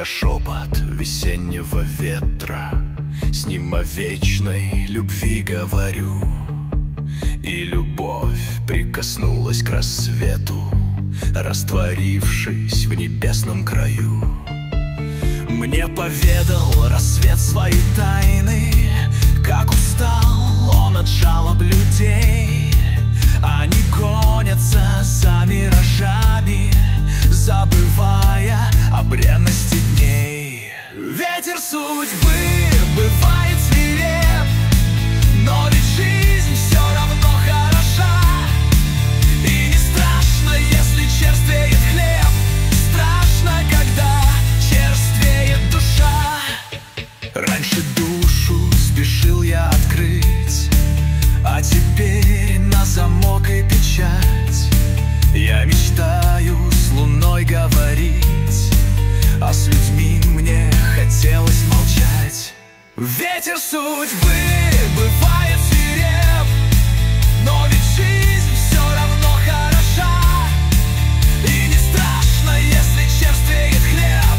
я шепот весеннего ветра, с ним о вечной любви говорю. И любовь прикоснулась к рассвету, растворившись в небесном краю. Мне поведал рассвет свои тайны, как устал он от жалоб людей. Они гонятся за миражами, забывая о бренности дней. Ветер судьбы бывает свиреп, но ведь жизнь все равно хороша. И не страшно, если черствеет хлеб, страшно, когда черствеет душа. Раньше душу спешил я открыть, а теперь на замок и печать. Я мечтаю с луной говорить, а с людьми мне хотелось молчать. Ветер судьбы бывает свиреп, но ведь жизнь все равно хороша. И не страшно, если черствеет хлеб,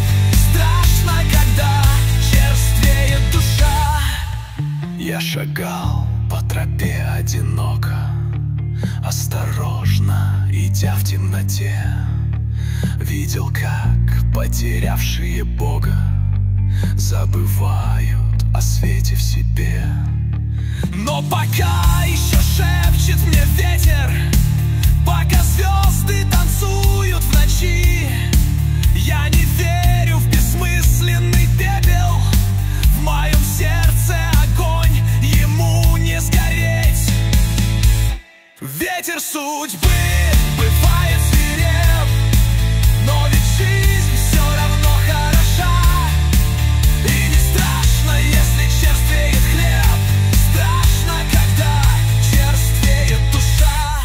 страшно, когда черствеет душа. Я шагал по тропе одиноко, осторожно, идя в темноте. Видел, как потерявшие Бога забывают о свете в себе. Но пока еще шепчет мне ветер, пока звезды танцуют в ночи, я не верю в бессмысленный пепел. В моем сердце огонь, ему не сгореть. Ветер судьбы бывает свиреп, но ведь жизнь все равно хороша. И не страшно, если черствеет хлеб, страшно, когда черствеет душа.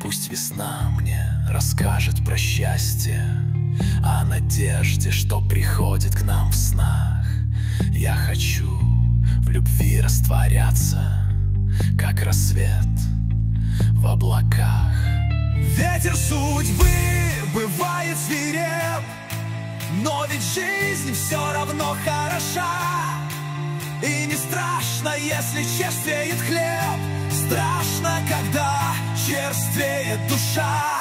Пусть весна мне расскажет про счастье, о надежде, что приходит к нам в снах. Я хочу в любви растворяться, как рассвет в облаках. Ветер судьбы бывает свиреп, но ведь жизнь все равно хороша. И не страшно, если черствеет хлеб, страшно, когда черствеет душа.